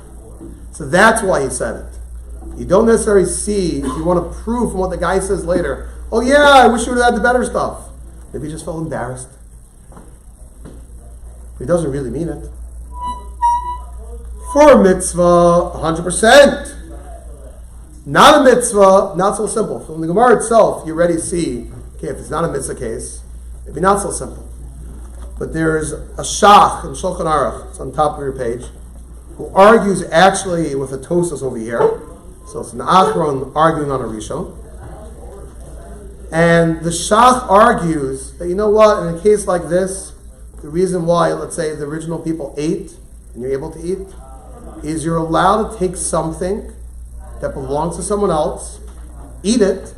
So that's why he said it. You don't necessarily see, if you want to prove from what the guy says later, oh yeah, I wish you would have had the better stuff. Maybe he just felt embarrassed. But he doesn't really mean it. For a mitzvah, 100%. Not a mitzvah, not so simple. From the Gemara itself, you already see, okay, if it's not a mitzvah case, maybe not so simple. But there's a shach in Shulchan Aruch, it's on top of your page, who argues actually with a Tosas over here. So it's an Achron arguing on a Rishon. And the shach argues that, you know what, in a case like this, the reason why, let's say, the original people ate, and you're able to eat, is you're allowed to take something that belongs to someone else, eat it,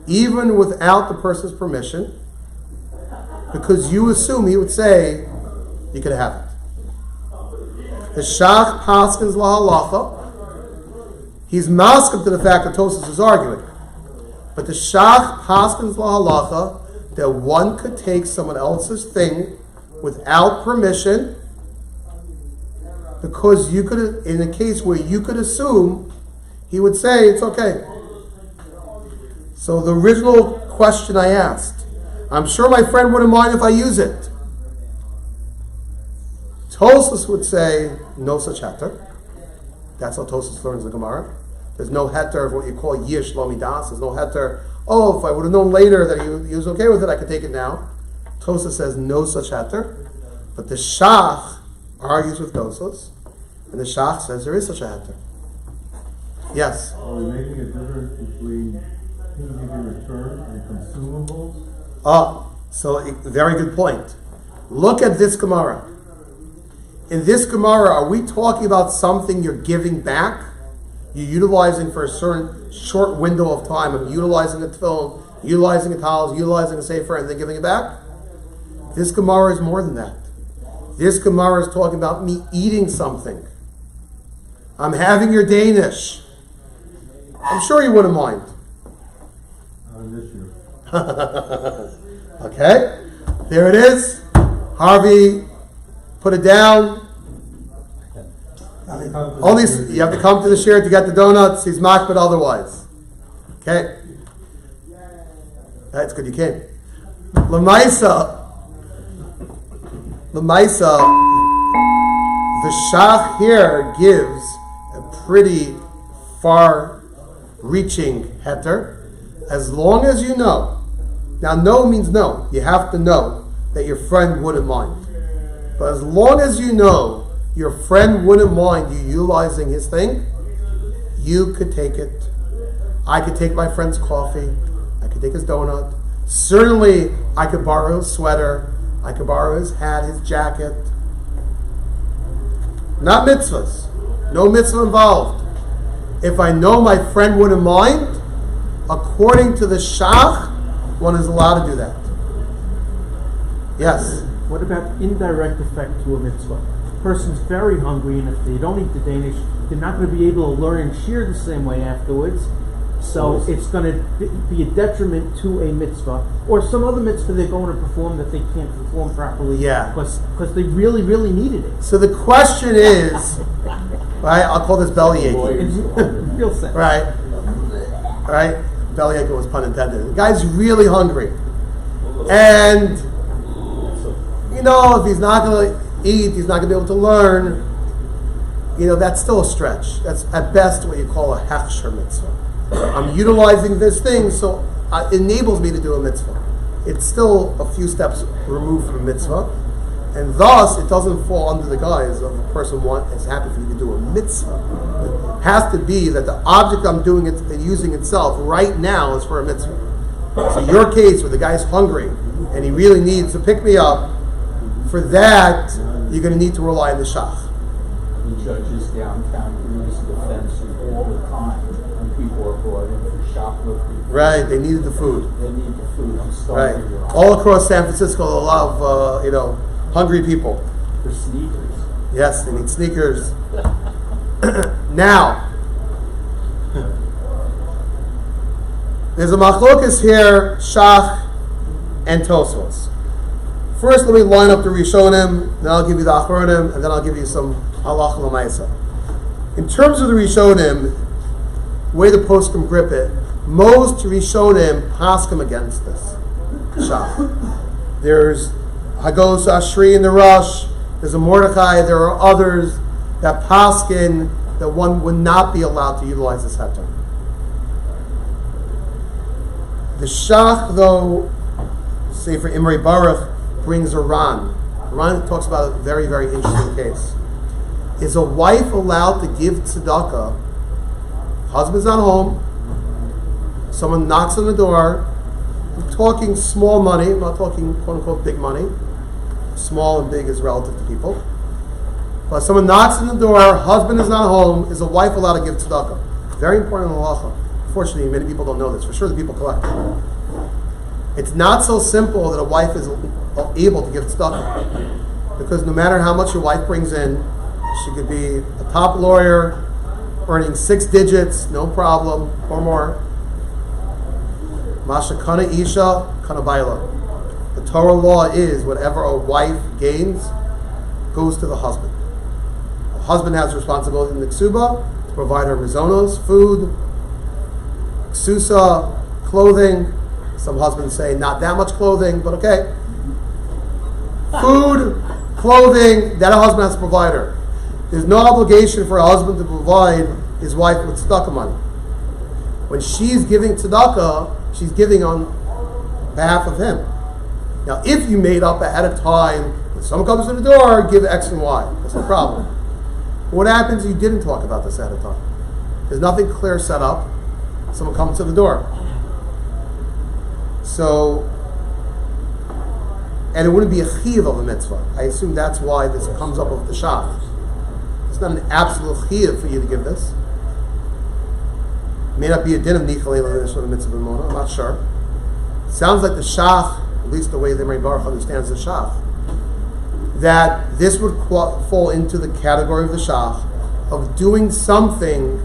even without the person's permission, because you assume he would say, you could have it. The shach paskins lahalacha, he's maskim to the fact that Tosas is arguing. But the shach paskins lahalacha, that one could take someone else's thing without permission, because you could, in a case where you could assume, he would say it's okay. So the original question I asked, I'm sure my friend wouldn't mind if I use it. Tosas would say no such heter. That's how Tosas learns the Gemara. There's no heter of what you call yish lomidas. There's no heter. Oh, if I would have known later that he was okay with it, I could take it now. Tosas says no such heter, but the shach argues with Tosas, and the shach says there is such a heter. Yes. Are we making a difference between things you can return and consumables? So very good point. Look at this Gemara. In this Gemara, are we talking about something you're giving back? You're utilizing for a certain short window of time. I'm utilizing a tefillin, utilizing a towel, utilizing a sefer, and then giving it back? This Gemara is more than that. This Gemara is talking about me eating something. I'm having your Danish. I'm sure you wouldn't mind. This year. Okay, there it is. Harvey, put it down. Only you have to come to the shiur to get the donuts. He's mocked, but otherwise. Okay, that's good. You came. Lamaisa, the shach here gives a pretty far-reaching heter. As long as you know. Now, no means no. You have to know that your friend wouldn't mind. But as long as you know your friend wouldn't mind you utilizing his thing, you could take it. I could take my friend's coffee. I could take his donut. Certainly, I could borrow his sweater. I could borrow his hat, his jacket. Not mitzvahs. No mitzvah involved. If I know my friend wouldn't mind, according to the shach, one is allowed to do that. Yes? What about indirect effect to a mitzvah? The person's very hungry, and if they don't eat the Danish, they're not going to be able to learn and shiur the same way afterwards. So it's going to be a detriment to a mitzvah, or some other mitzvah they're going to perform that they can't perform properly. Yeah. Because they really, really needed it. So the question is, right? I'll call this belly aching. It's real sense. Right? Right? Belly aching was pun intended. The guy's really hungry. And, you know, if he's not going to eat, he's not going to be able to learn. You know, that's still a stretch. That's at best what you call a hechsher mitzvah. I'm utilizing this thing, so it enables me to do a mitzvah. It's still a few steps removed from a mitzvah. And thus, it doesn't fall under the guise of a person is happy for you to do a mitzvah. It has to be that the object I'm doing it and using itself right now is for a mitzvah. So your case where the guy's hungry and he really needs to pick me up, for that, you're going to need to rely on the shach. The judges downtown use the fence all the time when people are brought in for shoplifting. Right, they needed the food. They need the food. I'm Right, starving. all across San Francisco, a lot of hungry people. For sneakers. Yes, they need sneakers. Now, there's a machlokas here, Shach and Tosfos. First, let me line up the Rishonim, then I'll give you the Achronim, and then I'll give you some Halach L'maisa. In terms of the Rishonim, the way the poskim grip it, most Rishonim paskim against this Shach. There's Hagos Ashri in the Rush, there's a Mordechai, there are others that paskin that one would not be allowed to utilize this heter. The Shach, though, say for Imre Baruch, brings a Ran. Ran talks about a very, very interesting case. Is a wife allowed to give tzedakah? Husband's not home. Someone knocks on the door. I'm talking small money. I'm not talking quote unquote big money. Small and big is relative to people. But someone knocks on the door. Husband is not home. Is a wife allowed to give tzedakah? Very important in halacha. Unfortunately, many people don't know this. For sure, the people collect. It's not so simple that a wife is able to give tzedakah, because no matter how much your wife brings in, she could be a top lawyer, earning 6 digits, no problem, or more. Masha kana isha kana baila. The Torah law is whatever a wife gains goes to the husband. The husband has responsibility in the ksuba to provide her mizonos, food, ksusa, clothing. Some husbands say not that much clothing, but okay. Food, clothing, that a husband has to provide her. There's no obligation for a husband to provide his wife with tzedakah money. When she's giving tzedakah, she's giving on behalf of him. Now, if you made up ahead of time, when someone comes to the door, give X and Y. That's no problem. But what happens if you didn't talk about this ahead of time? There's nothing clear set up. Someone comes to the door. So, and it wouldn't be a chiyuv of a mitzvah. I assume that's why this comes up with the shach. It's not an absolute chiyuv for you to give this. It may not be a din of nichal this for the mitzvah b'mona. I'm not sure. Sounds like the shach, at least the way the Rabbi Baruch understands the shach, that this would fall into the category of the shach of doing something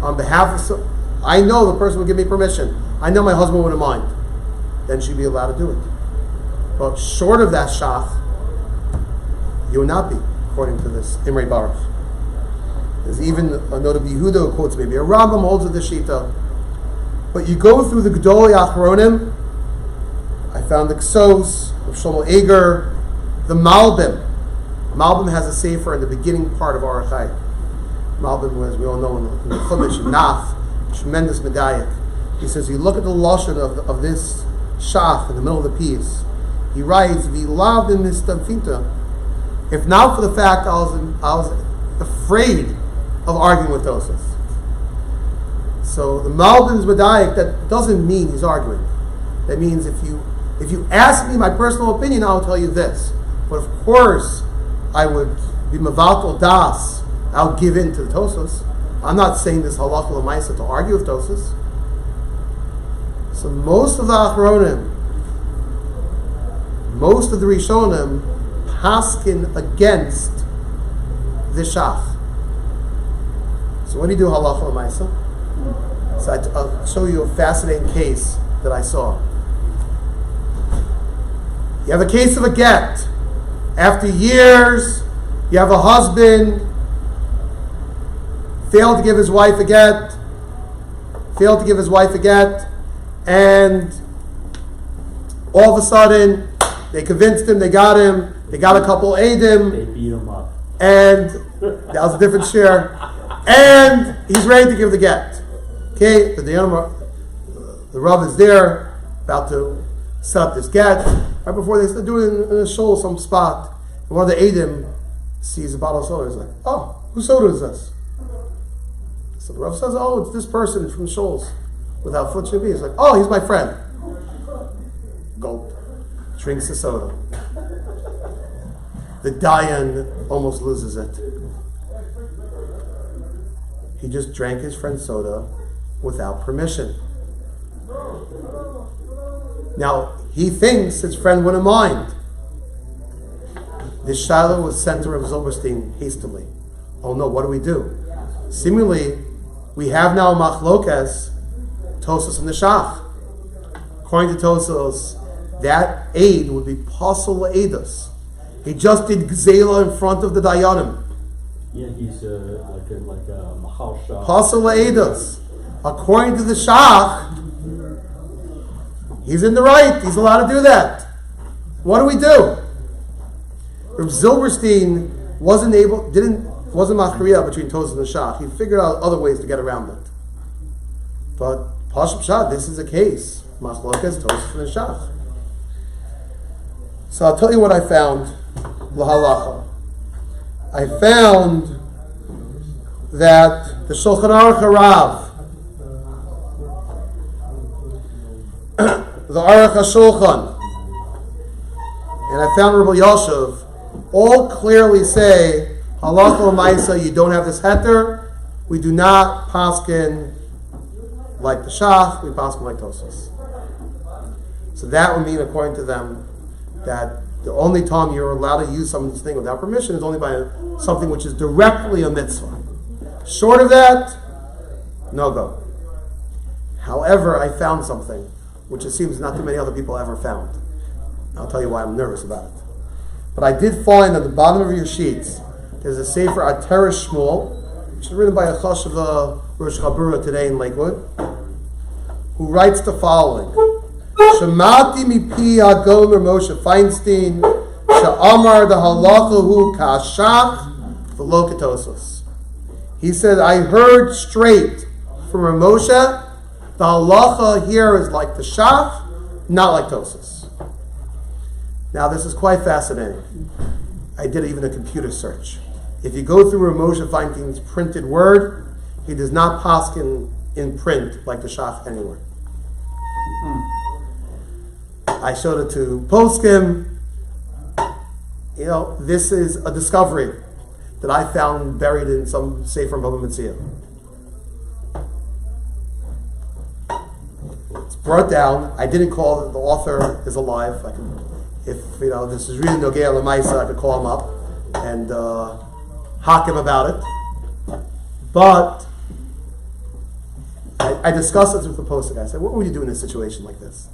on behalf of. I know the person will give me permission. I know my husband wouldn't mind. Then she'd be allowed to do it. But short of that shach, you would not be, according to this Imre Baruch. There's even a note of Yehuda who quotes maybe a Rambam holds with the Shita. But you go through the Gedolei Achronim. I found the Ksos of Shlomo Eger, the Malbim. Malbim has a sefer in the beginning part of Arachai. Malbim, as we all know, in the Chumash, Naf, tremendous medayik. He says, you look at the lashon of this shach in the middle of the piece. He writes, "V'lav in this tamfita." If not for the fact I was afraid of arguing with Tosas. So the Malbim is medayik. That doesn't mean he's arguing. That means if you ask me my personal opinion, I'll tell you this. But of course, I would be mevatel das. I'll give in to the Tosas. I'm not saying this halacha l'maisa to argue with Tosas. So most of the Achronim, most of the Rishonim, paskin against the shach. So what do you do halacha l'maisa? So I'll show you a fascinating case that I saw. You have a case of a get. After years, you have a husband failed to give his wife a get, and all of a sudden, they convinced him, they got a couple eidim. They beat him up. And that was a different share. And he's ready to give the get. Okay, the Rav is there, about to set up this get. Right before they start doing it in a shul, some spot, and one of the eidim sees a bottle of soda. He's like, "Oh, whose soda is this?" So the Rav says, "Oh, it's this person from Shoals." Without foot should be. He's like, "Oh, he's my friend." Gulp. Drinks the soda. The Dayan almost loses it. He just drank his friend's soda without permission. Now, he thinks his friend wouldn't mind. This Shiloh was sent to Rav Zilberstein hastily. Oh no, what do we do? Seemingly, we have now Machlokes, Tosos and the Shach. According to Tosos, that aid would be Pasol Eidos. He just did Gzela in front of the Dayanim. Yeah, he's like a Mahal Shah. Pasol Eidos. According to the Shach, he's in the right. He's allowed to do that. What do we do? Rav Zilberstein wasn't machriya between Tosos and the Shach. He figured out other ways to get around it. But Pashup Shah, this is a case. Machlokes, Tosos and the Shach. So I'll tell you what I found. Lahalacha. I found that the Shulchan Aruch Harav, the Aruch HaShulchan, and I found Rabbi Yoshev, all clearly say, Halacha l'maisa, you don't have this heter, we do not paskin like the Shach, we paskin like Tosos. So that would mean, according to them, that the only time you're allowed to use something without permission is only by something which is directly a mitzvah. Short of that, no go. However, I found something which it seems not too many other people ever found. I'll tell you why I'm nervous about it. But I did find at the bottom of your sheets, there's a sefer Ateres Shmuel, which is written by a Chashuv Rosh Chabura today in Lakewood, who writes the following. Shemati mipi Hagomer Moshe Feinstein she'amar the halacha hu ka'ashach v'lo ketosos. He said, I heard straight from Rav Moshe, the halacha here is like the shach, not like Tosos. Now this is quite fascinating. I did even a computer search. If you go through Rav Moshe Feinstein's printed word, he does not paskin in print like the shach anywhere. I showed it to Poskim. You know, this is a discovery that I found buried in some Sefer Baba Metzia. It's brought down. I didn't call it. The author is alive. I can, if this is really Nogea L'Maisa, I could call him up and hock him about it. But I discussed it with the Poskim. I said, what would you do in a situation like this?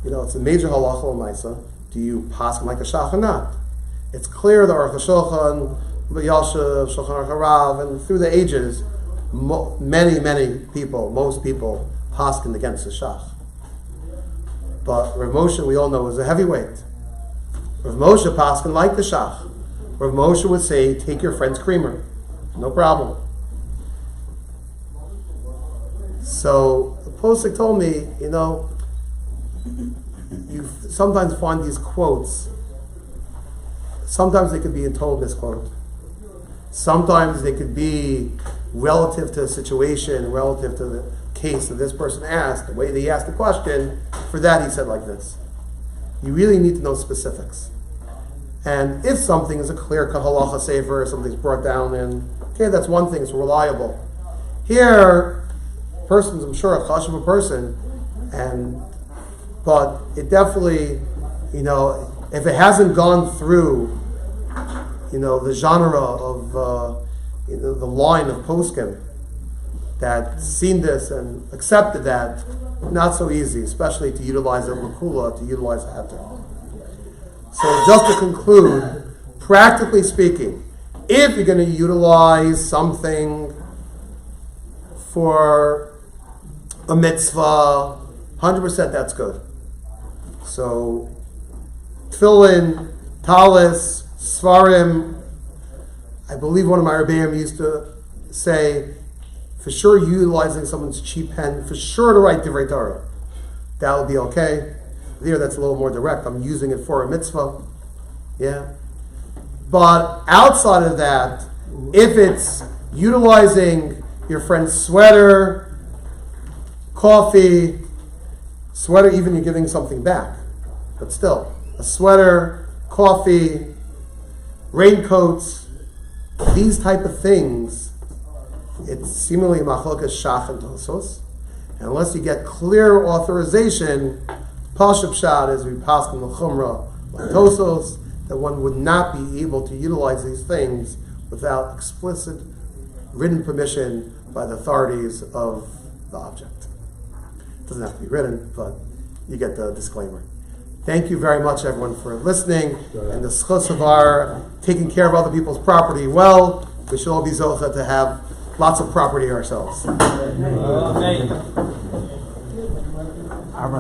It's a major halacha l'maisa. Do you paskin like a shach or not? It's clear the Aruch HaShulchan, Rabbi Yoshev, Shulchan Aruch Harav, and through the ages, many people, most people, paskin against the shach. But Rav Moshe, we all know, is a heavyweight. Rav Moshe paskin like the shach. Rav Moshe would say, take your friend's creamer. No problem. So the posik told me, you sometimes find these quotes. Sometimes they could be a total misquote. Sometimes they could be relative to a situation, relative to the case that this person asked, the way they asked the question. For that, he said like this. You really need to know specifics. And if something is a clear-cut halacha sefer, something's brought down in, okay, that's one thing, it's reliable. Here, person's, I'm sure, a chashuv a person, but it definitely, if it hasn't gone through, the genre of, the line of poskim that seen this and accepted that, not so easy, especially to utilize a l'kula, to utilize a heter. So just to conclude, practically speaking, if you're going to utilize something for a mitzvah, 100% that's good. So, tefillin, talis, svarim. I believe one of my Rabbeim used to say, for sure utilizing someone's cheap pen, for sure to write divrei Torah. That would be okay. There, that's a little more direct. I'm using it for a mitzvah. Yeah. But outside of that, if it's utilizing your friend's sweater, coffee, sweater, even you're giving something back. But still, a sweater, coffee, raincoats, these type of things, it's seemingly machlokas shach and tosos. And unless you get clear authorization, pashup shad is we paskin l'chumra like tosos, that one would not be able to utilize these things without explicit written permission by the authorities of the object. It doesn't have to be written, but you get the disclaimer. Thank you very much, everyone, for listening. And the schus of our taking care of other people's property well, we should all be zocheh to have lots of property ourselves. Our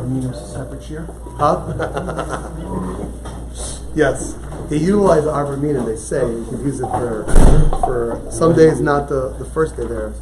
Minus is a separate shiur. Huh? Yes. They utilize Arbor Mina, they say. You can use it for some days, not the first day there.